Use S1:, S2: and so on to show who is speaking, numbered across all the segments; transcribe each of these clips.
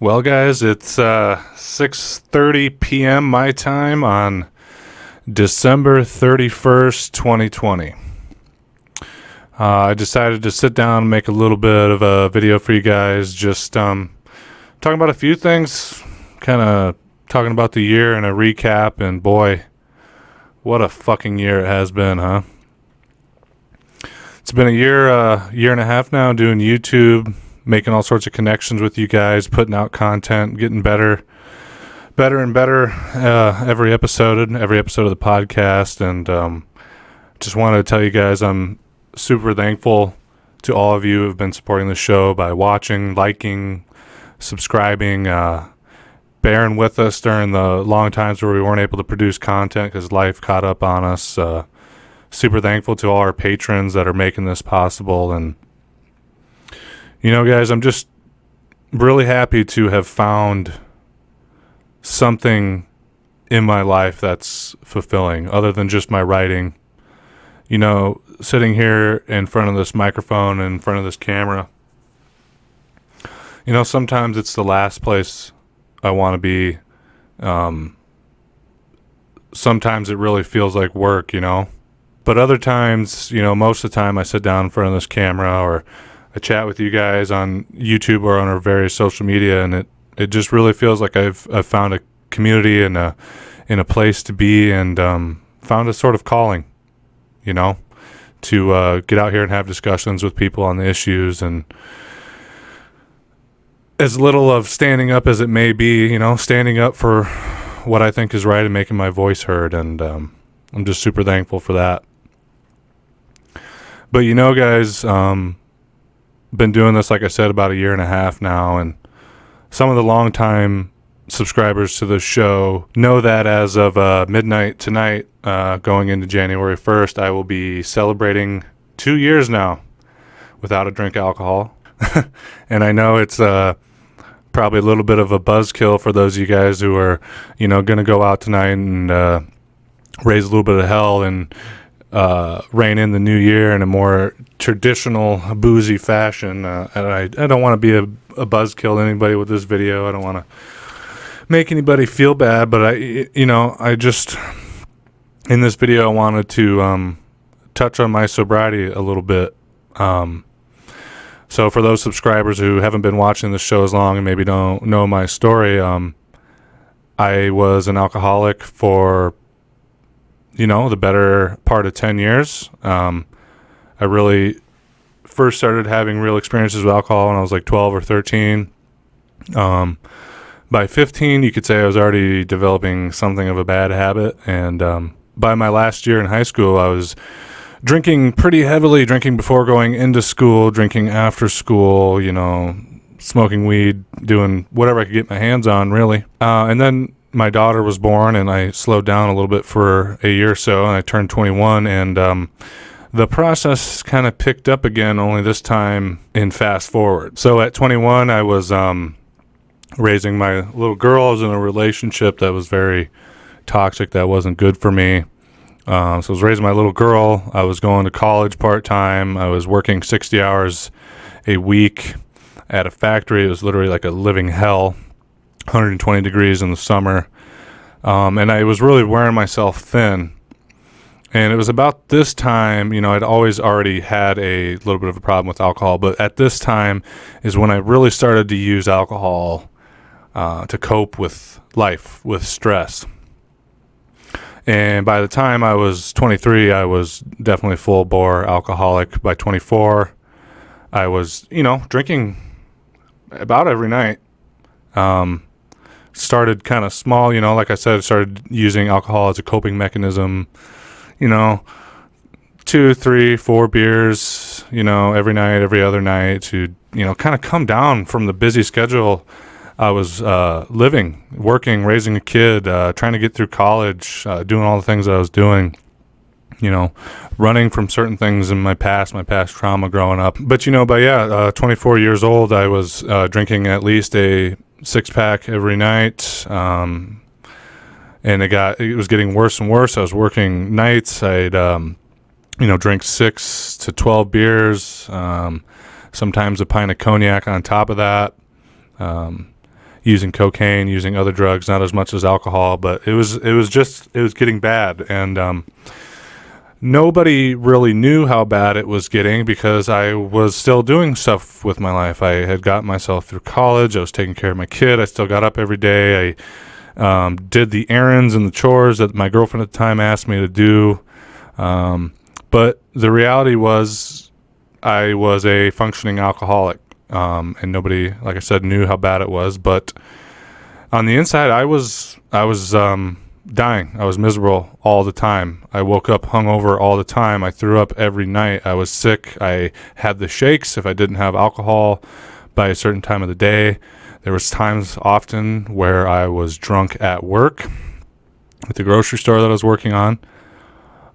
S1: Well, guys, it's 6:30 p.m. my time on December 31st, 2020. I decided to sit down and make a little bit of a video for you guys, just talking about a few things, kind of talking about the year and a recap, and boy, what a fucking year it has been, huh? It's been a year and a half now doing YouTube, making all sorts of connections with you guys, putting out content, getting better and better every episode of the podcast. And just wanted to tell you guys I'm super thankful to all of you who have been supporting the show by watching, liking, subscribing, bearing with us during the long times where we weren't able to produce content because life caught up on us. Super thankful to all our patrons that are making this possible. And you know, guys, I'm just really happy to have found something in my life that's fulfilling other than just my writing. You know, sitting here in front of this microphone, in front of this camera, you know, sometimes it's the last place I want to be. Sometimes it really feels like work, you know. But other times, you know, most of the time I sit down in front of this camera or I chat with you guys on YouTube or on our various social media, and it just really feels like I've found a community and in a place to be, and found a sort of calling, you know, to get out here and have discussions with people on the issues. And as little of standing up as it may be, you know, standing up for what I think is right and making my voice heard. And I'm just super thankful for that. But you know, guys, been doing this, like I said, about a year and a half now, and some of the longtime subscribers to the show know that as of midnight tonight, going into January 1st, I will be celebrating 2 years now without a drink alcohol. And I know it's probably a little bit of a buzzkill for those of you guys who are, you know, going to go out tonight and raise a little bit of hell and rein in the new year in a more traditional boozy fashion. And I don't want to be a buzzkill to anybody with this video. I don't want to make anybody feel bad, but I just, in this video, I wanted to touch on my sobriety a little bit. So for those subscribers who haven't been watching the show as long and maybe don't know my story, I was an alcoholic for, you know, the better part of 10 years. I really first started having real experiences with alcohol when I was like 12 or 13. By 15, you could say I was already developing something of a bad habit. And by my last year in high school, I was drinking pretty heavily, drinking before going into school, drinking after school, you know, smoking weed, doing whatever I could get my hands on, really. And then my daughter was born, and I slowed down a little bit for a year or so, and I turned 21, and the process kind of picked up again, only this time in fast forward. So at 21, I was raising my little girl. I was in a relationship that was very toxic, that wasn't good for me. So I was raising my little girl. I was going to college part-time. I was working 60 hours a week at a factory. It was literally like a living hell. 120 degrees in the summer, and I was really wearing myself thin. And it was about this time, you know, I'd always already had a little bit of a problem with alcohol, but at this time is when I really started to use alcohol to cope with life, with stress. And by the time I was 23, I was definitely full-bore alcoholic. By 24, I was, you know, drinking about every night. Started kind of small, you know, like I said, I started using alcohol as a coping mechanism, you know, 2, 3, 4 beers, you know, every night, every other night to, you know, kind of come down from the busy schedule I was living, working, raising a kid, trying to get through college, doing all the things that I was doing, you know, running from certain things in my past trauma growing up. But, you know, by 24 years old, I was drinking at least a 6-pack every night, and it was getting worse and worse. I was working nights. I'd drink 6 to 12 beers, sometimes a pint of cognac on top of that. using cocaine, using other drugs, not as much as alcohol, but it was getting bad. And nobody really knew how bad it was getting because I was still doing stuff with my life. I had gotten myself through college. I was taking care of my kid. I still got up every day. I did the errands and the chores that my girlfriend at the time asked me to do. But the reality was I was a functioning alcoholic. And nobody, like I said, knew how bad it was. But on the inside, I was dying. I was miserable all the time. I woke up hungover all the time. I threw up every night. I was sick. I had the shakes if I didn't have alcohol by a certain time of the day. There was times often where I was drunk at work at the grocery store that I was working on.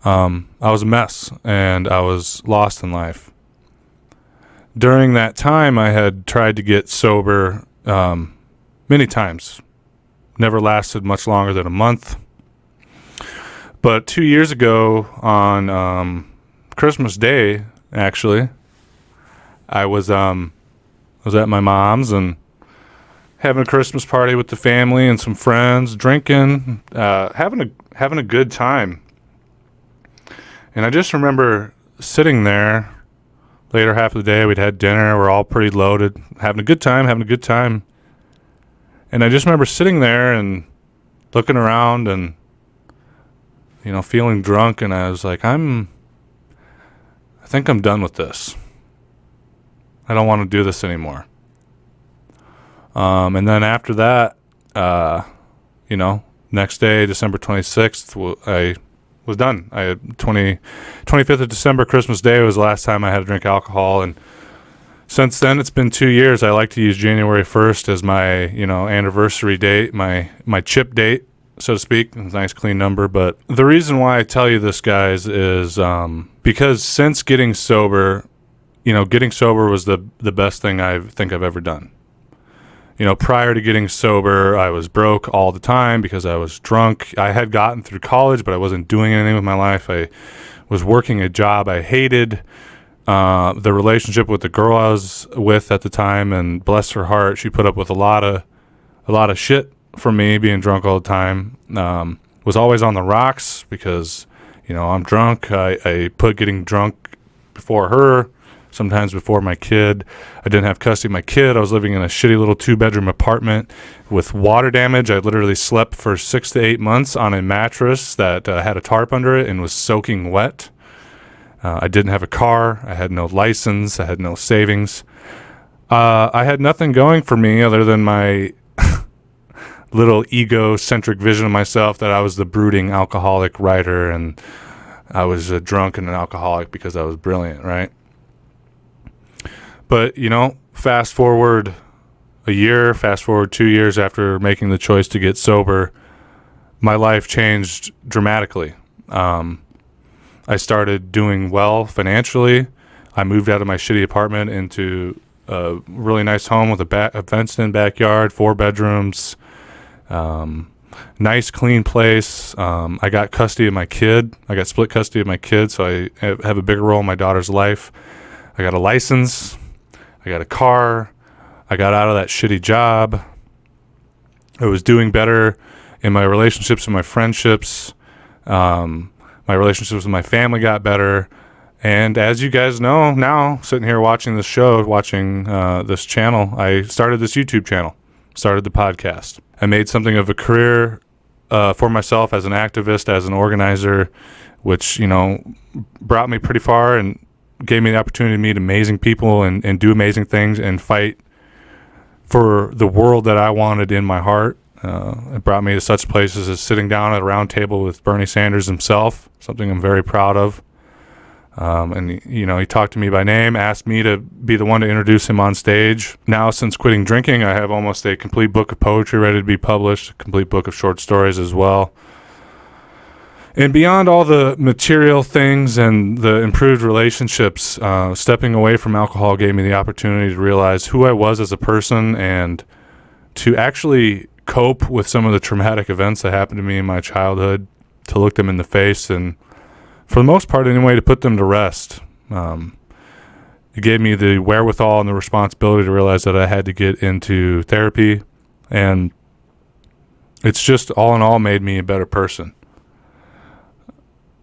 S1: I was a mess, and I was lost in life. During that time, I had tried to get sober many times. Never lasted much longer than a month. But 2 years ago on Christmas Day, actually, I was at my mom's and having a Christmas party with the family and some friends, drinking, having a good time. And I just remember sitting there later half of the day. We'd had dinner. We're all pretty loaded, having a good time. And I just remember sitting there and looking around and, feeling drunk. And I was like, I think I'm done with this. I don't want to do this anymore. And then after that, next day, December 26th, I was done. I had 25th of December, Christmas Day, was the last time I had to drink alcohol. And since then, it's been 2 years. I like to use January 1st as my, anniversary date, my chip date, so to speak. It's a nice, clean number. But the reason why I tell you this, guys, is because since getting sober, getting sober was the best thing I think I've ever done. Prior to getting sober, I was broke all the time because I was drunk. I had gotten through college, but I wasn't doing anything with my life. I was working a job I hated. The relationship with the girl I was with at the time, and bless her heart, she put up with a lot of shit from me being drunk all the time. Was always on the rocks because, I'm drunk. I put getting drunk before her. Sometimes before my kid. I didn't have custody of my kid. I was living in a shitty little 2-bedroom apartment with water damage. I literally slept for 6 to 8 months on a mattress that had a tarp under it and was soaking wet. I didn't have a car. I had no license. I had no savings. I had nothing going for me other than my little egocentric vision of myself that I was the brooding alcoholic writer and I was a drunk and an alcoholic because I was brilliant, right? But, fast forward a year, fast forward 2 years after making the choice to get sober, my life changed dramatically. I started doing well financially. I moved out of my shitty apartment into a really nice home with a fenced-in backyard, 4 bedrooms, nice, clean place. I got custody of my kid. I got split custody of my kid, so I have a bigger role in my daughter's life. I got a license. I got a car. I got out of that shitty job. I was doing better in my relationships and my friendships. My relationships with my family got better. And as you guys know now, sitting here watching this show, watching this channel, I started this YouTube channel, started the podcast. I made something of a career for myself as an activist, as an organizer, which, brought me pretty far and gave me the opportunity to meet amazing people and do amazing things and fight for the world that I wanted in my heart. It brought me to such places as sitting down at a round table with Bernie Sanders himself, something I'm very proud of. And he talked to me by name, asked me to be the one to introduce him on stage. Now, since quitting drinking, I have almost a complete book of poetry ready to be published, a complete book of short stories as well. And beyond all the material things and the improved relationships, stepping away from alcohol gave me the opportunity to realize who I was as a person and to actually cope with some of the traumatic events that happened to me in my childhood, to look them in the face and, for the most part anyway, to put them to rest. It gave me the wherewithal and the responsibility to realize that I had to get into therapy. And it's just all in all made me a better person.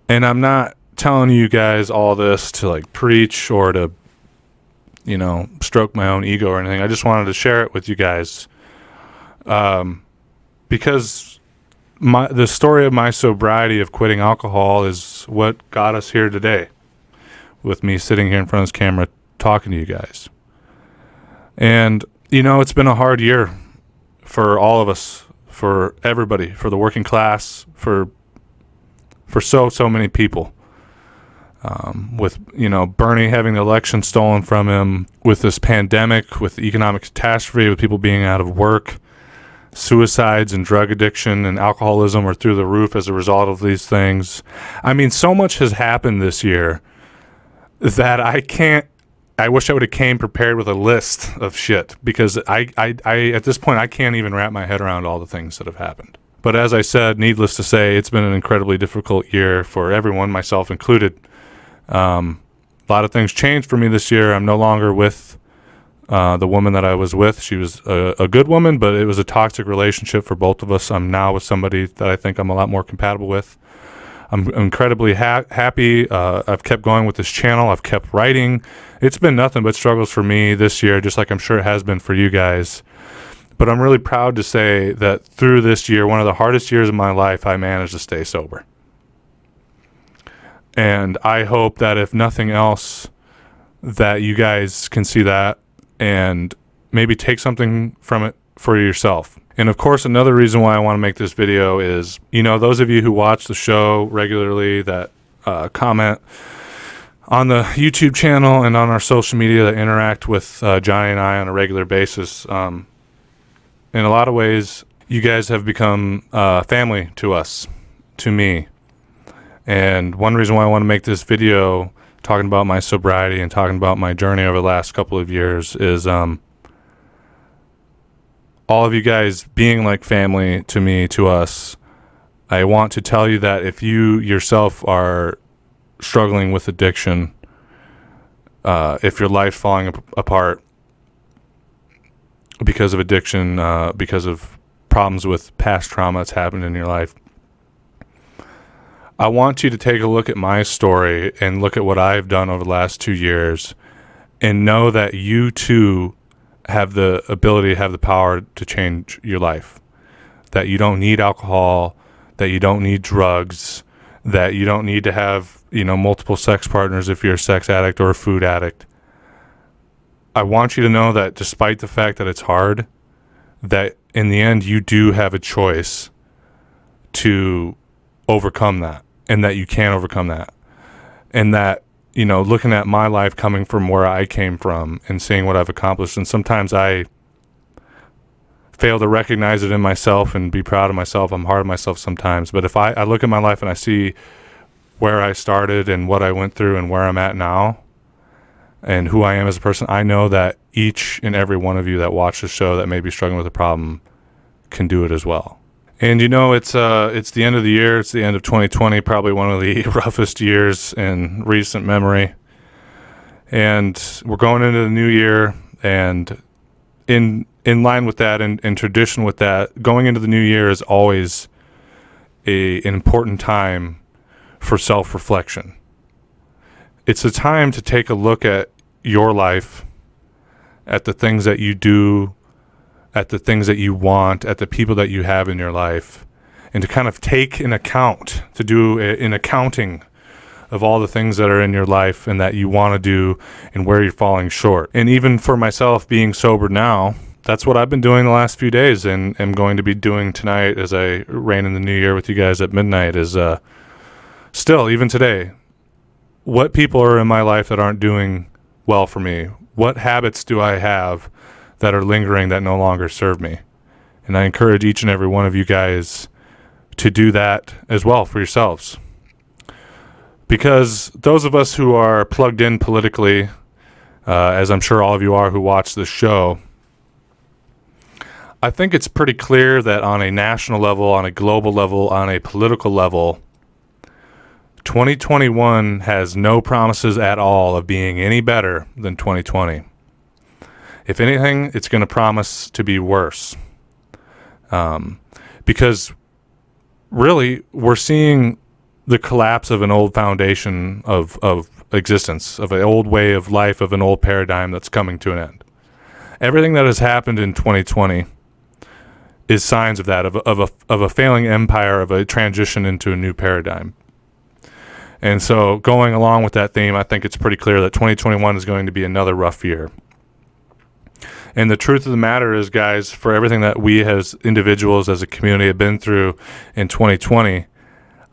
S1: And I'm not telling you guys all this to like preach or to, stroke my own ego or anything. I just wanted to share it with you guys. Because the story of my sobriety of quitting alcohol is what got us here today, with me sitting here in front of this camera talking to you guys. And, it's been a hard year for all of us, for everybody, for the working class, for so many people. With, Bernie having the election stolen from him, with this pandemic, with economic catastrophe, with people being out of work, suicides and drug addiction and alcoholism are through the roof as a result of these things. I mean, so much has happened this year that I wish I would have came prepared with a list of shit, because I at this point, I can't even wrap my head around all the things that have happened. But as I said, needless to say, it's been an incredibly difficult year for everyone, myself included. A lot of things changed for me this year. I'm no longer with the woman that I was with. She was a good woman, but it was a toxic relationship for both of us. I'm now with somebody that I think I'm a lot more compatible with. I'm incredibly happy. I've kept going with this channel. I've kept writing. It's been nothing but struggles for me this year, just like I'm sure it has been for you guys. But I'm really proud to say that through this year, one of the hardest years of my life, I managed to stay sober. And I hope that if nothing else, that you guys can see that and maybe take something from it for yourself. And of course, another reason why I want to make this video is, those of you who watch the show regularly, that comment on the YouTube channel and on our social media, that interact with Johnny and I on a regular basis. In a lot of ways, you guys have become family to us, to me. And one reason why I want to make this video talking about my sobriety and talking about my journey over the last couple of years is all of you guys being like family to me, to us. I want to tell you that if you yourself are struggling with addiction, if your life's falling apart because of addiction, because of problems with past trauma that's happened in your life, I want you to take a look at my story and look at what I've done over the last 2 years and know that you too have the ability, have the power to change your life. That you don't need alcohol, that you don't need drugs, that you don't need to have, multiple sex partners if you're a sex addict or a food addict. I want you to know that despite the fact that it's hard, that in the end you do have a choice to overcome that, and that you can overcome that. And that, looking at my life coming from where I came from and seeing what I've accomplished, and sometimes I fail to recognize it in myself and be proud of myself. I'm hard on myself sometimes. But if I look at my life and I see where I started and what I went through and where I'm at now and who I am as a person, I know that each and every one of you that watch the show that may be struggling with a problem can do it as well. And it's the end of the year. It's the end of 2020, probably one of the roughest years in recent memory. And we're going into the new year, and in line with that, and in tradition with that, going into the new year is always an important time for self-reflection. It's a time to take a look at your life, at the things that you do, at the things that you want, at the people that you have in your life, and to kind of take an account, to do an accounting of all the things that are in your life and that you want to do and where you're falling short. And even for myself, being sober now, that's what I've been doing the last few days and am going to be doing tonight as I reign in the new year with you guys at midnight is still, even today, what people are in my life that aren't doing well for me? What habits do I have that are lingering that no longer serve me? And I encourage each and every one of you guys to do that as well for yourselves. Because those of us who are plugged in politically, as I'm sure all of you are who watch this show, I think it's pretty clear that on a national level, on a global level, on a political level, 2021 has no promises at all of being any better than 2020. If anything, it's going to promise to be worse. Because really we're seeing the collapse of an old foundation of existence, of an old way of life, of an old paradigm that's coming to an end. Everything that has happened in 2020 is signs of that, of a failing empire, of a transition into a new paradigm. And so going along with that theme, I think it's pretty clear that 2021 is going to be another rough year. And the truth of the matter is, guys, for everything that we as individuals, as a community, have been through in 2020,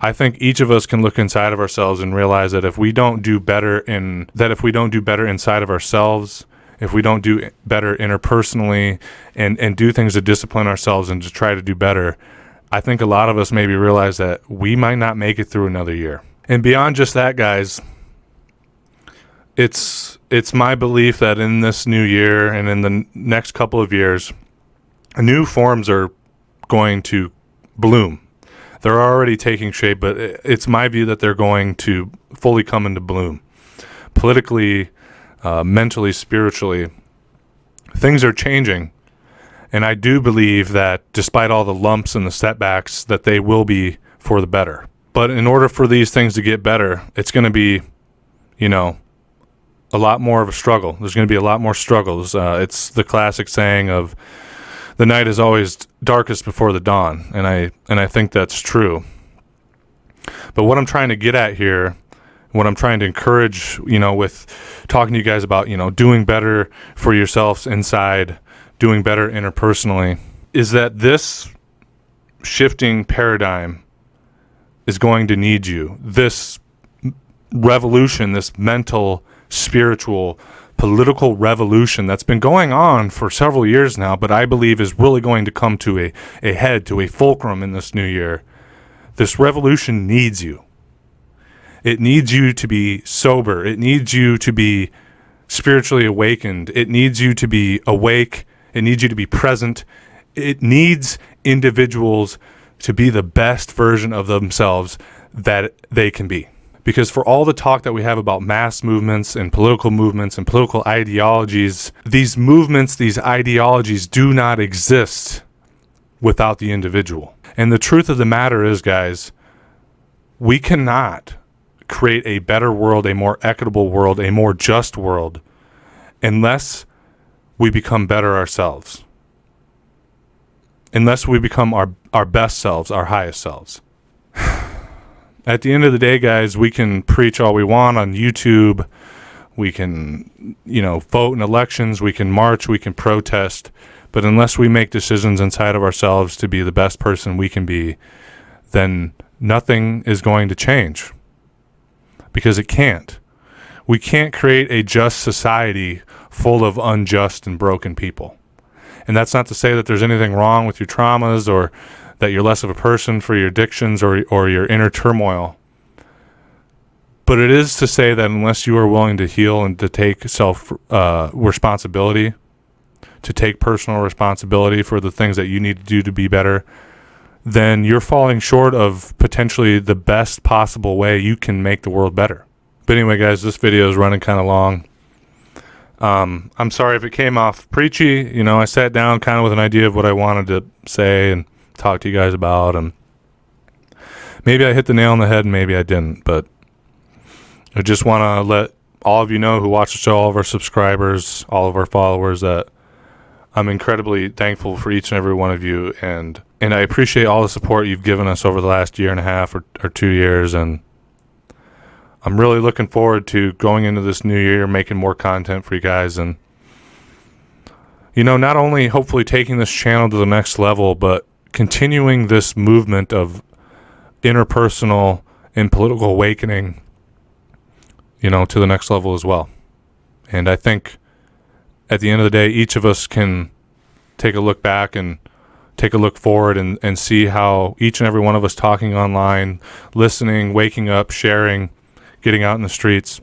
S1: I think each of us can look inside of ourselves and realize that if we don't do better inside of ourselves, if we don't do better interpersonally and do things to discipline ourselves and to try to do better, I think a lot of us maybe realize that we might not make it through another year. And beyond just that, guys, it's my belief that in this new year and in the next couple of years, new forms are going to bloom. They're already taking shape, but it's my view that they're going to fully come into bloom. Politically, mentally, spiritually, things are changing. And I do believe that despite all the lumps and the setbacks, that they will be for the better. But in order for these things to get better, it's going to be, a lot more of a struggle. There's going to be a lot more struggles. It's the classic saying of the night is always darkest before the dawn, and I think that's true. But what I'm trying to get at here, what I'm trying to encourage, with talking to you guys about, doing better for yourselves inside, doing better interpersonally, is that this shifting paradigm is going to need you. This revolution, this mental, spiritual, political revolution that's been going on for several years now, but I believe is really going to come to a head, to a fulcrum in this new year. This revolution needs you. It needs you to be sober. It needs you to be spiritually awakened. It needs you to be awake. It needs you to be present. It needs individuals to be the best version of themselves that they can be. Because for all the talk that we have about mass movements and political ideologies, these movements, these ideologies do not exist without the individual. And the truth of the matter is, guys, we cannot create a better world, a more equitable world, a more just world, unless we become better ourselves. Unless we become our best selves, our highest selves. At the end of the day, guys, we can preach all we want on YouTube. We can, vote in elections. We can march. We can protest. But unless we make decisions inside of ourselves to be the best person we can be, then nothing is going to change. Because it can't. We can't create a just society full of unjust and broken people. And that's not to say that there's anything wrong with your traumas or that you're less of a person for your addictions or your inner turmoil. But it is to say that unless you are willing to heal and to take responsibility, to take personal responsibility for the things that you need to do to be better, then you're falling short of potentially the best possible way you can make the world better. But anyway, guys, this video is running kind of long. I'm sorry if it came off preachy. I sat down kind of with an idea of what I wanted to say and talk to you guys about, and maybe I hit the nail on the head and maybe I didn't, but I just want to let all of you know who watch the show, all of our subscribers, all of our followers, that I'm incredibly thankful for each and every one of you, and I appreciate all the support you've given us over the last year and a half or 2 years, and I'm really looking forward to going into this new year, making more content for you guys, and not only hopefully taking this channel to the next level, but continuing this movement of interpersonal and political awakening, to the next level as well. And I think at the end of the day, each of us can take a look back and take a look forward and see how each and every one of us talking online, listening, waking up, sharing, getting out in the streets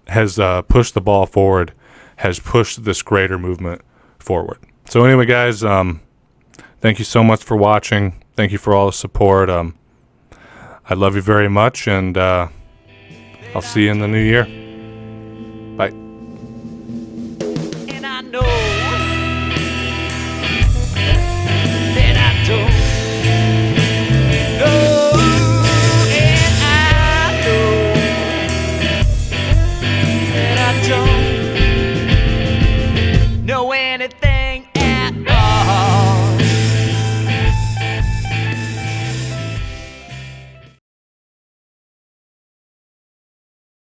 S1: has pushed the ball forward, has pushed this greater movement forward. So anyway, guys, thank you so much for watching. Thank you for all the support. I love you very much, and I'll see you in the new year.